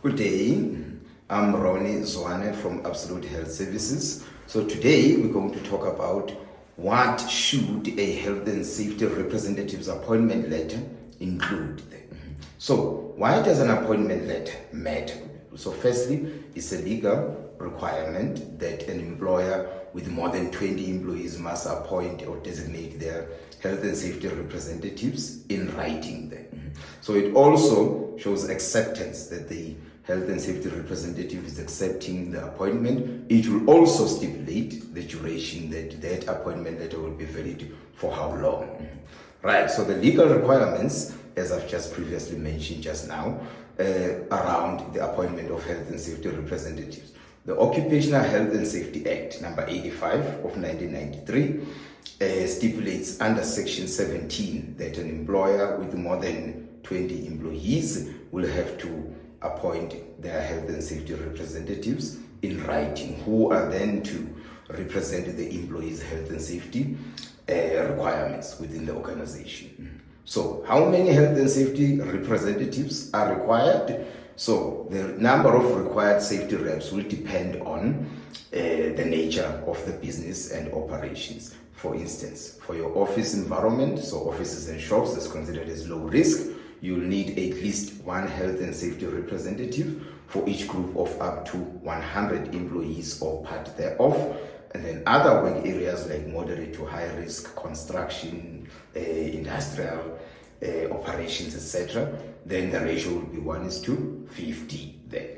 Good day, I'm Ronnie Zwane from Absolute Health Services. So today we're going to talk about what should a health and safety representative's appointment letter include. So why does an appointment letter matter? So firstly, it's a legal requirement that an employer with more than 20 employees must appoint or designate their health and safety representatives in writing them. So it also shows acceptance that the health and safety representative is accepting the appointment. It will also stipulate the duration that appointment letter will be valid for how long. Right, so the legal requirements, as I've just previously mentioned just now, around the appointment of health and safety representatives. The Occupational Health and Safety Act, number 85 of 1993, stipulates under Section 17 that an employer with more than 20 employees will have to appoint their health and safety representatives in writing, who are then to represent the employees' health and safety requirements within the organization. So how many health and safety representatives are required? So the number of required safety reps will depend on the nature of the business and operations. For instance, for your office environment, so offices and shops is considered as low risk, you'll need at least one health and safety representative for each group of up to 100 employees or part thereof. And then other work areas like moderate to high risk, construction, industrial operations, etc., then the ratio will be 1:50 there.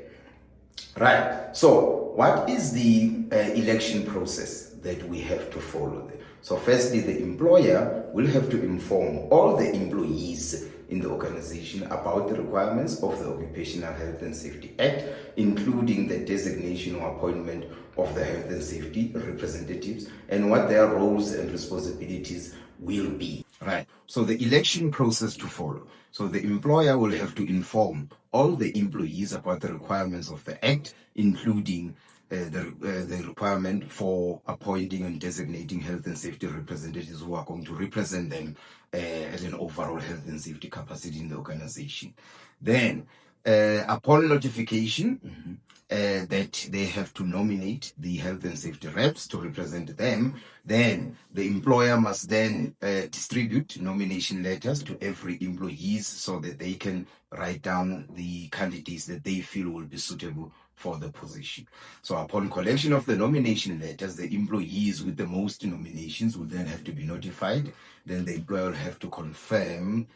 Right, so what is the election process that we have to follow there? So firstly, the employer will have to inform all the employees in the organization about the requirements of the Occupational Health and Safety Act, including the designation or appointment of the health and safety representatives and what their roles and responsibilities will be. Right, so the election process to follow. So the employer will have to inform all the employees about the requirements of the Act, including the requirement for appointing and designating health and safety representatives who are going to represent them at an overall health and safety capacity in the organization. Then, upon notification that they have to nominate the health and safety reps to represent them, then the employer must then distribute nomination letters to every employee so that they can write down the candidates that they feel will be suitable for the position. So upon collection of the nomination letters, the employees with the most nominations will then have to be notified. Then the employer will have to confirm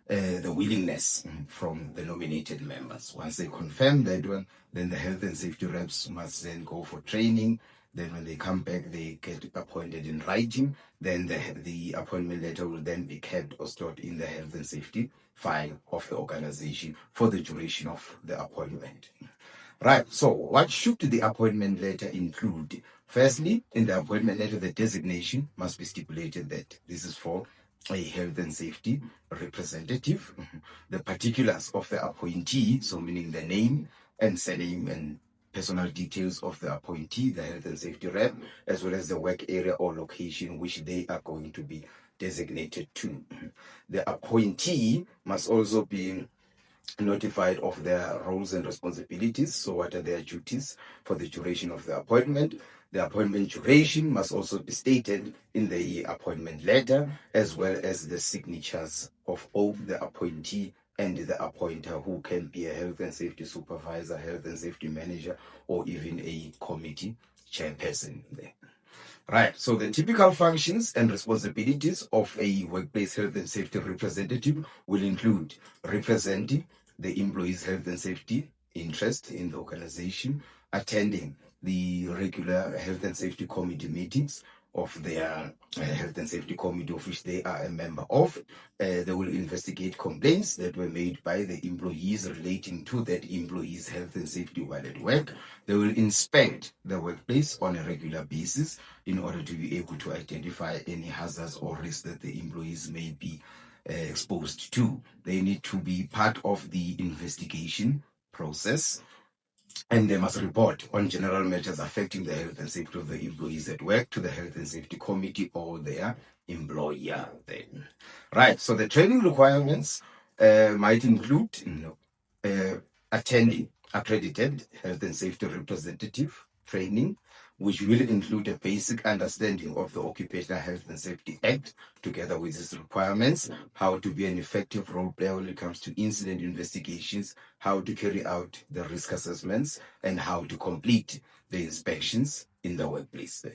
the willingness from the nominated members. Once they confirm that one, then the health and safety reps must then go for training. Then when they come back, they get appointed in writing. Then the appointment letter will then be kept or stored in the health and safety file of the organization for the duration of the appointment. Right, so what should the appointment letter include? Firstly, in the appointment letter, the designation must be stipulated that this is for a health and safety representative. The particulars of the appointee, so meaning the name and surname and personal details of the appointee, the health and safety rep, as well as the work area or location which they are going to be designated to. The appointee must also be notified of their roles and responsibilities. So what are their duties for the duration of the appointment? The appointment duration must also be stated in the appointment letter, as well as the signatures of both the appointee and the appointer, who can be a health and safety supervisor, health and safety manager, or even a committee chairperson there. Right, so the typical functions and responsibilities of a workplace health and safety representative will include representing the employee's health and safety interest in the organization, attending the regular health and safety committee meetings of their health and safety committee of which they are a member of. They will investigate complaints that were made by the employees relating to that employee's health and safety while at work. They will inspect the workplace on a regular basis in order to be able to identify any hazards or risks that the employees may be exposed to. They need to be part of the investigation process, and they must report on general matters affecting the health and safety of the employees at work to the health and safety committee or their employer then. Right, so the training requirements might include attending accredited health and safety representative training, which will include a basic understanding of the Occupational Health and Safety Act, together with its requirements, how to be an effective role player when it comes to incident investigations, how to carry out the risk assessments, and how to complete the inspections in the workplace.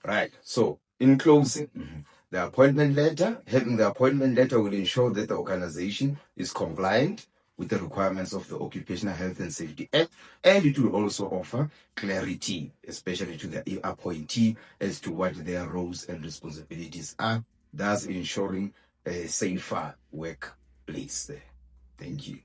Right. So, in closing, the appointment letter, having the appointment letter will ensure that the organization is compliant with the requirements of the Occupational Health and Safety Act, and it will also offer clarity, especially to the appointee, as to what their roles and responsibilities are, thus ensuring a safer workplace there. Thank you.